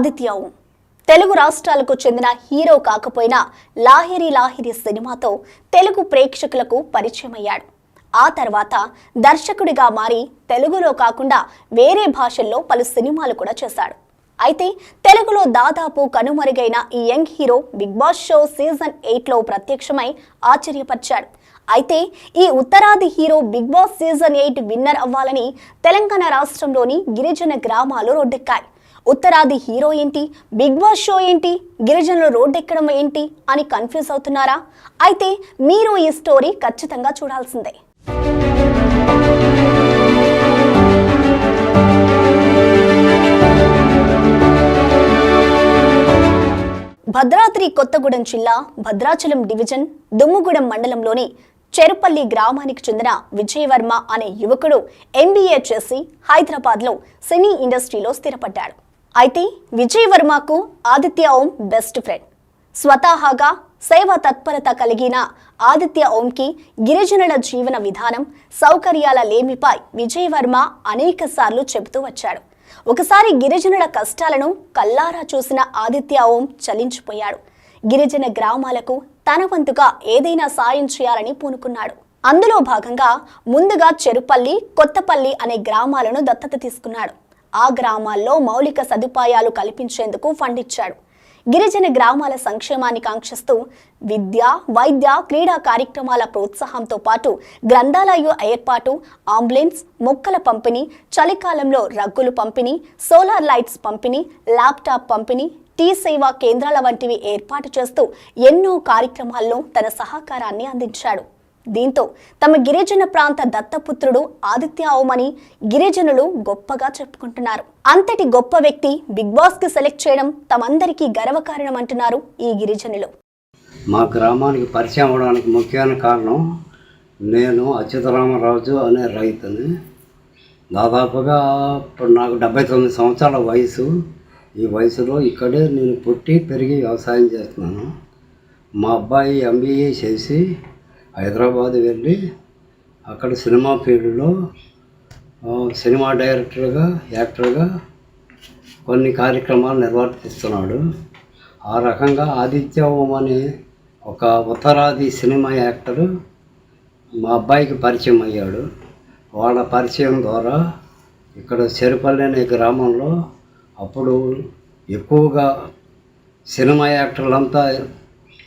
ఆదిత్య ఓం తెలుగు రాష్ట్రాలకు చెందిన హీరో కాకపోయినా లాహిరి లాహిరి సినిమాతో తెలుగు ప్రేక్షకులకు పరిచయమయ్యాడు. ఆ తర్వాత దర్శకుడిగా మారి తెలుగులో కాకుండా వేరే భాషల్లో పలు సినిమాలు కూడా చేశాడు. అయితే తెలుగులో దాదాపు కనుమరుగైన ఈ young hero Bigg Boss show season 8లో ప్రత్యక్షమై ఆశ్చర్యపరిచాడు. అయితే ఈ ఉత్తరాది hero Bigg Boss season 8 winner అవ్వాలని తెలంగాణ రాష్ట్రంలోని గిరిజన గ్రామాలు రోడ్డెక్కాయి. ఉత్తరాది హీరో ఏంటి, బిగ్ బాస్ షో ఏంటి, గిరిజనులు రోడ్డెక్కడం ఏంటి అని కన్ఫ్యూజ్ అవుతున్నారా? అయితే మీరు ఈ స్టోరీ ఖచ్చితంగా చూడాల్సిందే. భద్రాద్రి కొత్తగూడెం జిల్లా భద్రాచలం డివిజన్ దుమ్ముగూడెం మండలంలోని చెరుపల్లి గ్రామానికి చెందిన విజయవర్మ అనే యువకుడు MBA చేసి హైదరాబాద్లో సినీ ఇండస్ట్రీలో స్థిరపడ్డాడు. అయితే విజయవర్మకు ఆదిత్య ఓం బెస్ట్ ఫ్రెండ్. స్వతహాగా సేవా తత్పరత కలిగిన ఆదిత్య ఓంకి గిరిజనుల జీవన విధానం, సౌకర్యాల లేమిపై విజయవర్మ అనేక సార్లు చెబుతూ వచ్చాడు. ఒకసారి గిరిజనుల కష్టాలను కల్లారా చూసిన ఆదిత్య ఓం చలించిపోయాడు. గిరిజన గ్రామాలకు తన వంతుగా ఏదైనా సాయం చేయాలని పూనుకున్నాడు. అందులో భాగంగా ముందుగా చెరుపల్లి, కొత్తపల్లి అనే గ్రామాలను దత్తత తీసుకున్నాడు. ఆ గ్రామాల్లో మౌలిక సదుపాయాలు కల్పించేందుకు ఫండ్ ఇచ్చాడు. గిరిజన గ్రామాల సంక్షేమాన్ని కాంక్షిస్తూ విద్య, వైద్య, క్రీడా కార్యక్రమాల ప్రోత్సాహంతో పాటు గ్రంథాలయ ఏర్పాటు, అంబులెన్స్, మొక్కల పంపిణీ, చలికాలంలో రగ్గులు పంపిణీ, సోలార్ లైట్స్ పంపిణీ, ల్యాప్టాప్ పంపిణీ, టీ సేవా కేంద్రాల వంటివి ఏర్పాటు చేస్తూ ఎన్నో కార్యక్రమాల్లో తన సహకారాన్ని అందించాడు. దీంతో తమ గిరిజన ప్రాంత దత్తపుత్రుడు ఆదిత్య ఓం అని గిరిజనులు గొప్పగా చెప్పుకుంటున్నారు. అంతటి గొప్ప వ్యక్తి బిగ్ బాస్ కి సెలెక్ట్ చేయడం తమందరికీ గర్వకారణం అంటున్నారు ఈ గిరిజనులు. మా గ్రామానికి పరిచయం అవడానికి ముఖ్యమైన కారణం, నేను అచ్యుతరామరాజు అనే రైతుని. దాదాపుగా ఇప్పుడు నాకు 79 సంవత్సరాల వయసు. ఈ వయసులో ఇక్కడే నేను పుట్టి పెరిగి వ్యవసాయం చేస్తున్నాను. మా అబ్బాయి MBA చేసి హైదరాబాద్ వెళ్ళి అక్కడ సినిమా ఫీల్డ్లో సినిమా డైరెక్టర్గా, యాక్టర్గా కొన్ని కార్యక్రమాలు నిర్వర్తిస్తున్నాడు. ఆ రకంగా ఆదిత్య ఓం అనే ఒక ఉత్తరాది సినిమా యాక్టరు మా అబ్బాయికి పరిచయం అయ్యాడు. వాళ్ళ పరిచయం ద్వారా ఇక్కడ చెరుపల్లి అనే గ్రామంలో అప్పుడు ఎక్కువగా సినిమా యాక్టర్లంతా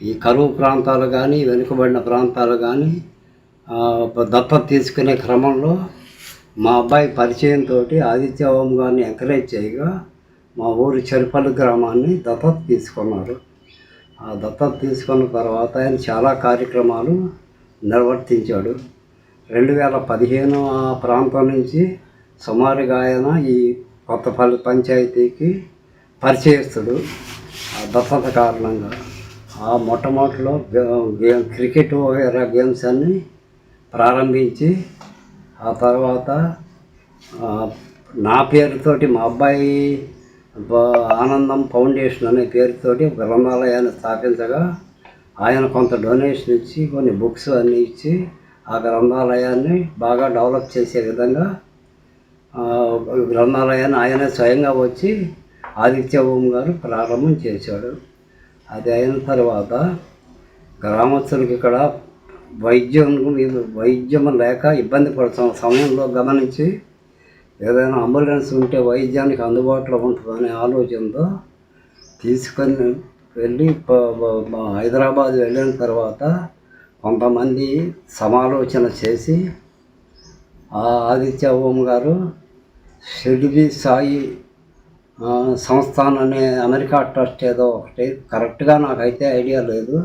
ఈ కరువు ప్రాంతాలు కానీ, వెనుకబడిన ప్రాంతాలు కానీ దత్తత తీసుకునే క్రమంలో మా అబ్బాయి పరిచయంతో ఆదిత్య ఓం గారిని ఎంకరేజ్ చేయగా మా ఊరు చెరుపల్లి గ్రామాన్ని దత్తత తీసుకున్నారు. ఆ దత్తత తీసుకున్న తర్వాత ఆయన చాలా కార్యక్రమాలు నిర్వర్తించాడు. 2015 ఆ ప్రాంతం నుంచి సుమారుగా ఆయన ఈ కొత్తపల్లి పంచాయతీకి పరిచయస్తుడు. ఆ దత్తత కారణంగా ఆ మొట్టమొదటిలో క్రికెట్ వగైరా గేమ్స్ అన్నీ ప్రారంభించి ఆ తర్వాత నా పేరుతోటి మా అబ్బాయి ఆనందం ఫౌండేషన్ అనే పేరుతోటి గ్రంథాలయాన్ని స్థాపించగా ఆయన కొంత డొనేషన్ ఇచ్చి కొన్ని బుక్స్ అన్నీ ఇచ్చి ఆ గ్రంథాలయాన్ని బాగా డెవలప్ చేసే విధంగా గ్రంథాలయాన్ని ఆయనే స్వయంగా వచ్చి ఆదిత్య ఓం గారు ప్రారంభం చేశాడు. అది అయిన తర్వాత గ్రామస్తులకి ఇక్కడ వైద్యం లేక ఇబ్బంది పడుతున్న సమయంలో గమనించి ఏదైనా అంబులెన్స్ ఉంటే వైద్యానికి అందుబాటులో ఉంటుందనే ఆలోచనతో తీసుకొని వెళ్ళి హైదరాబాద్ వెళ్ళిన తర్వాత కొంతమంది సమాలోచన చేసి ఆదిత్య ఓం గారు షిరిడి సాయి సంస్థాన్ అనే అమెరికా ట్రస్ట్ ఏదో ఒకటి, కరెక్ట్గా నాకైతే ఐడియా లేదు,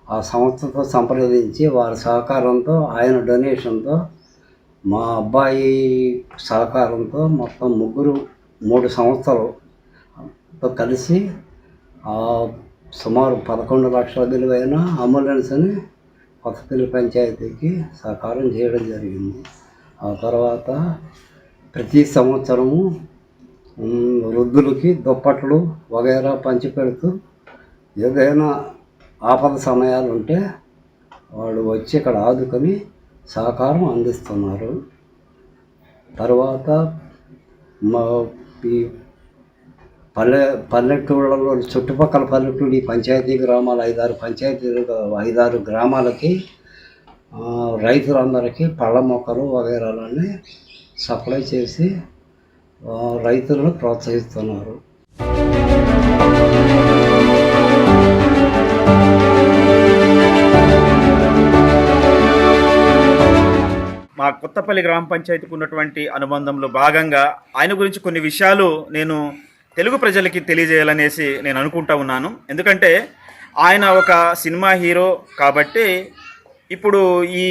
ఆ సంస్థతో సంప్రదించి వారి సహకారంతో, ఆయన డొనేషన్తో, మా అబ్బాయి సహకారంతో మొత్తం 3 సంస్థలతో కలిసి సుమారు 11 లక్షల విలువైన అంబులెన్స్ని కొత్తపల్లి పంచాయతీకి సహకారం చేయడం జరిగింది. ఆ తర్వాత ప్రతి సంవత్సరము వృద్ధులకి దుప్పట్లు వగైరా పంచిపెడుతూ ఏదైనా ఆపద సమయాలు ఉంటే వాళ్ళు వచ్చి ఇక్కడ ఆదుకొని సహకారం అందిస్తున్నారు. తర్వాత ఈ పల్లెటూళ్ళలో చుట్టుపక్కల పల్లెటూరు ఈ పంచాయతీ గ్రామాలు 5-6 గ్రామాలకి రైతులందరికీ పళ్ళ మొక్కలు వగైరాలన్నీ సప్లై చేసి రైతులను ప్రోత్సహిస్తున్నారు. మా కొత్తపల్లి గ్రామ పంచాయతీకి ఉన్నటువంటి అనుబంధంలో భాగంగా ఆయన గురించి కొన్ని విషయాలు నేను తెలుగు ప్రజలకి తెలియజేయాలనేసి నేను అనుకుంటా ఉన్నాను. ఎందుకంటే ఆయన ఒక సినిమా హీరో కాబట్టి ఇప్పుడు ఈ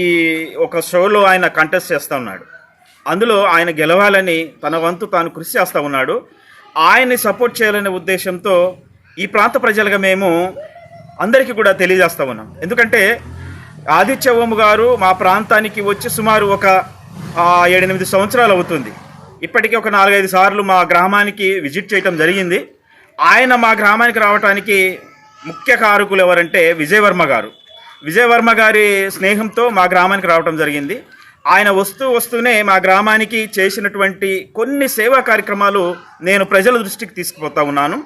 ఒక షోలో ఆయన కంటెస్ట్ చేస్తూ ఉన్నాడు. అందులో ఆయన గెలవాలని తన వంతు తాను కృషి చేస్తూ ఉన్నాడు. ఆయన్ని సపోర్ట్ చేయాలనే ఉద్దేశంతో ఈ ప్రాంత ప్రజలుగా మేము అందరికీ కూడా తెలియజేస్తూ ఉన్నాం. ఎందుకంటే ఆదిత్య ఓం గారు మా ప్రాంతానికి వచ్చి సుమారు ఒక 7-8 సంవత్సరాలు అవుతుంది. ఇప్పటికీ ఒక 4-5 సార్లు మా గ్రామానికి విజిట్ చేయటం జరిగింది. ఆయన మా గ్రామానికి రావడానికి ముఖ్య కారకులు ఎవరంటే విజయవర్మ గారు. విజయవర్మ గారి స్నేహంతో మా గ్రామానికి రావటం జరిగింది. ఆయన వస్తూనే మా గ్రామానికి చేసినటువంటి కొన్ని సేవా కార్యక్రమాలు నేను ప్రజల దృష్టికి తీసుకుపోతా ఉన్నాను.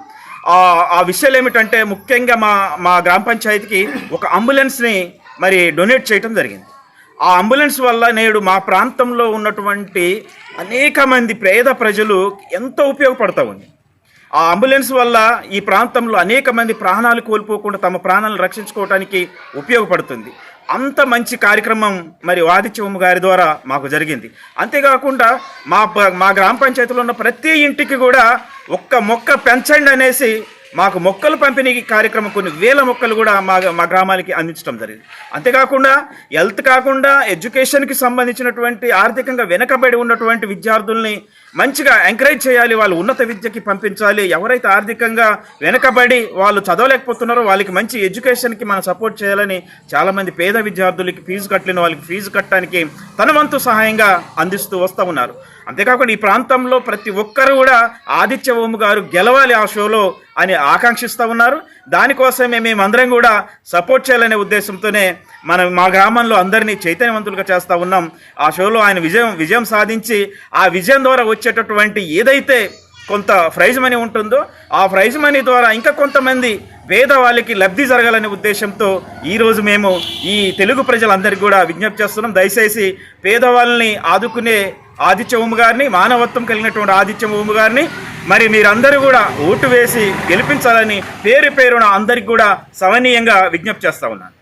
ఆ విషయాలు ఏమిటంటే ముఖ్యంగా మా గ్రామ పంచాయతీకి ఒక అంబులెన్స్ని మరి డొనేట్ చేయటం జరిగింది. ఆ అంబులెన్స్ వల్ల నేడు మా ప్రాంతంలో ఉన్నటువంటి అనేక మంది పేద ప్రజలు ఎంతో ఉపయోగపడతా ఉంది. ఆ అంబులెన్స్ వల్ల ఈ ప్రాంతంలో అనేక మంది ప్రాణాలు కోల్పోకుండా తమ ప్రాణాలను రక్షించుకోవడానికి ఉపయోగపడుతుంది. అంత మంచి కార్యక్రమం మరి ఆదిత్య ఓం గారి ద్వారా మాకు జరిగింది. అంతేకాకుండా మా గ్రామ పంచాయతీలో ఉన్న ప్రతి ఇంటికి కూడా ఒక్క మొక్క పెంచండి అనేసి మాకు మొక్కలు పంపిణీ కార్యక్రమం కొన్ని వేల మొక్కలు కూడా మా గ్రామానికి అందించడం జరిగింది. అంతేకాకుండా హెల్త్ కాకుండా ఎడ్యుకేషన్కి సంబంధించినటువంటి ఆర్థికంగా వెనకబడి ఉన్నటువంటి విద్యార్థుల్ని మంచిగా ఎంకరేజ్ చేయాలి, వాళ్ళు ఉన్నత విద్యకి పంపించాలి. ఎవరైతే ఆర్థికంగా వెనకబడి వాళ్ళు చదవలేకపోతున్నారో వాళ్ళకి మంచి ఎడ్యుకేషన్కి మనం సపోర్ట్ చేయాలని చాలామంది పేద విద్యార్థులకి ఫీజు కట్టలేని వాళ్ళకి ఫీజు కట్టడానికి తన వంతు సహాయంగా అందిస్తూ వస్తూ ఉన్నారు. అంతేకాకుండా ఈ ప్రాంతంలో ప్రతి ఒక్కరు కూడా ఆదిత్య ఓం గారు గెలవాలి ఆ షోలో అని ఆకాంక్షిస్తూ ఉన్నారు. దానికోసమే మేమందరం కూడా సపోర్ట్ చేయాలనే ఉద్దేశంతోనే మా గ్రామంలో అందరినీ చైతన్యవంతులుగా చేస్తూ ఉన్నాం. ఆ షోలో ఆయన విజయం సాధించి ఆ విజయం ద్వారా వచ్చేటటువంటి ఏదైతే కొంత ప్రైజ్ మనీ ఉంటుందో ఆ ప్రైజ్ మనీ ద్వారా ఇంకా కొంతమంది పేదవాళ్ళకి లబ్ధి జరగాలనే ఉద్దేశంతో ఈరోజు మేము ఈ తెలుగు ప్రజలందరికీ కూడా విజ్ఞప్తి చేస్తున్నాం. దయచేసి పేదవాళ్ళని ఆదుకునే ఆదిత్య ఓం గారిని, మానవత్వం కలిగినటువంటి ఆదిత్య ఓం గారిని మరి మీరందరూ కూడా ఓటు వేసి గెలిపించాలని పేరున అందరికి కూడా సవనీయంగా విజ్ఞప్తి చేస్తా ఉన్నాను.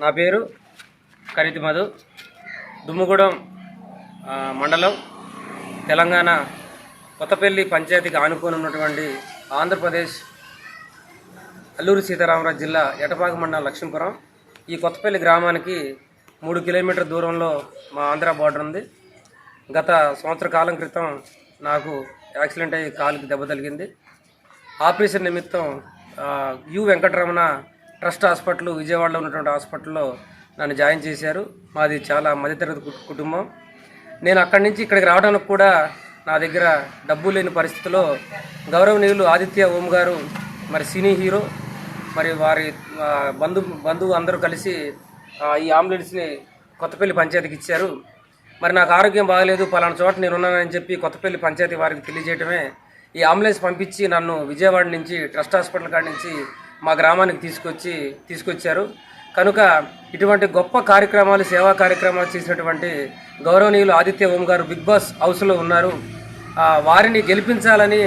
నా పేరు కరితి మధు, దుమ్ముగూడెం మండలం, తెలంగాణ కొత్తపల్లి పంచాయతీకి ఆనుకొని ఉన్నటువంటి ఆంధ్రప్రదేశ్ అల్లూరి సీతారామరాజు జిల్లా ఎటపాక మండలం లక్ష్మీపురం. ఈ కొత్తపల్లి గ్రామానికి 3 కిలోమీటర్ల దూరంలో మా ఆంధ్ర బార్డర్ ఉంది. గత సంవత్సర కాలం క్రితం నాకు యాక్సిడెంట్ అయ్యి కాలుకి దెబ్బ తగిలింది. ఆపరేషన్ నిమిత్తం యు వెంకటరమణ ట్రస్ట్ హాస్పిటల్, విజయవాడలో ఉన్నటువంటి హాస్పిటల్లో నన్ను జాయిన్ చేశారు. మాది చాలా మధ్యతరగతి కుటుంబం. నేను అక్కడి నుంచి ఇక్కడికి రావడానికి కూడా నా దగ్గర డబ్బు లేని పరిస్థితిలో గౌరవనీయులు ఆదిత్య ఓం గారు మరి సినీ హీరో మరి వారి బంధువు అందరూ కలిసి ఈ అంబులెన్స్ని కొత్తపల్లి పంచాయతీకి ఇచ్చారు. మరి నాకు ఆరోగ్యం బాగలేదు, పలానా చోట నేను ఉన్నానని చెప్పి కొత్తపల్లి పంచాయతీ వారికి తెలియజేయటమే ఈ అంబులెన్స్ పంపించి నన్ను విజయవాడ నుంచి ట్రస్ట్ హాస్పిటల్ కాడి నుంచి మా గ్రామానికి తీసుకొచ్చారు. కనుక ఇటువంటి గొప్ప కార్యక్రమాలు, సేవా కార్యక్రమాలు చేసినటువంటి గౌరవనీయులు ఆదిత్య ఓం గారు బిగ్ బాస్ హౌస్లో ఉన్నారు. వారిని గెలిపించాలని,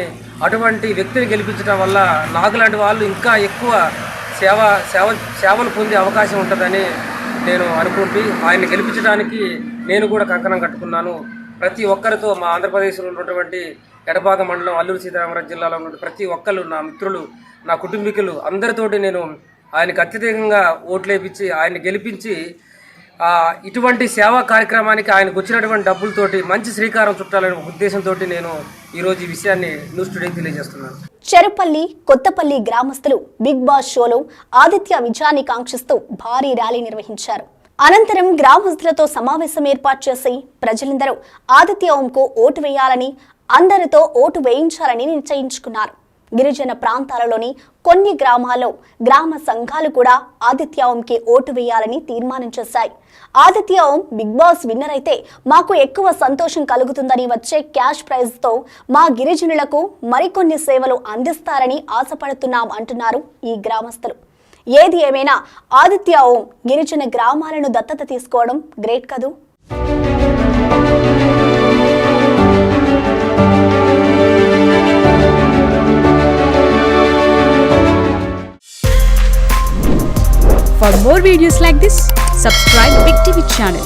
అటువంటి వ్యక్తిని గెలిపించడం వల్ల నాకులాంటి వాళ్ళు ఇంకా ఎక్కువ సేవలు పొందే అవకాశం ఉంటుందని నేను అనుకుంటూ ఆయన్ని గెలిపించడానికి నేను కూడా కంకణం కట్టుకున్నాను. ప్రతి ఒక్కరితో మా ఆంధ్రప్రదేశ్లో ఉన్నటువంటి ఎటపాక మండలం, అల్లూరి సీతారామరాజు జిల్లాలో ఉన్న ప్రతి ఒక్కరు, నా మిత్రులు, నా కుటుంబీకులు అందరితోటి నేను ఆయనకు అత్యధికంగా ఓట్లేపించి ఆయన్ని గెలిపించి ఇటువంటి సేవా కార్యక్రమానికి ఆయనకు వచ్చినటువంటి డబ్బులతోటి మంచి శ్రీకారం చుట్టాలనే ఉద్దేశంతో నేను ఈరోజు ఈ విషయాన్ని న్యూస్ టుడేకి తెలియజేస్తున్నాను. చెరుపల్లి, కొత్తపల్లి గ్రామస్తులు బిగ్ బాస్ షోలో ఆదిత్య విజయాన్ని కాంక్షిస్తూ భారీ ర్యాలీ నిర్వహించారు. అనంతరం గ్రామస్తులతో సమావేశం ఏర్పాటు చేసి ప్రజలందరూ ఆదిత్య ఓంకు ఓటు వేయాలని, అందరితో ఓటు వేయించాలని నిశ్చయించుకున్నారు. గిరిజన ప్రాంతాలలోని కొన్ని గ్రామాల్లో గ్రామ సంఘాలు కూడా ఆదిత్య ఓంకి ఓటు వేయాలని తీర్మానం చేశాయి. ఆదిత్య ఓం బిగ్ బాస్ విన్నర్ అయితే మాకు ఎక్కువ సంతోషం కలుగుతుందని వచ్చే క్యాష్ ప్రైజ్ తో మా గిరిజనులకు మరికొన్ని సేవలు అందిస్తారని ఆశపడుతున్నాం అంటున్నారు ఈ గ్రామస్తులు. ఏది ఏమైనా ఆదిత్య ఓం గిరిజన గ్రామాలను దత్తత తీసుకోవడం గ్రేట్ కదూ. For more videos like this, subscribe Big TV channel.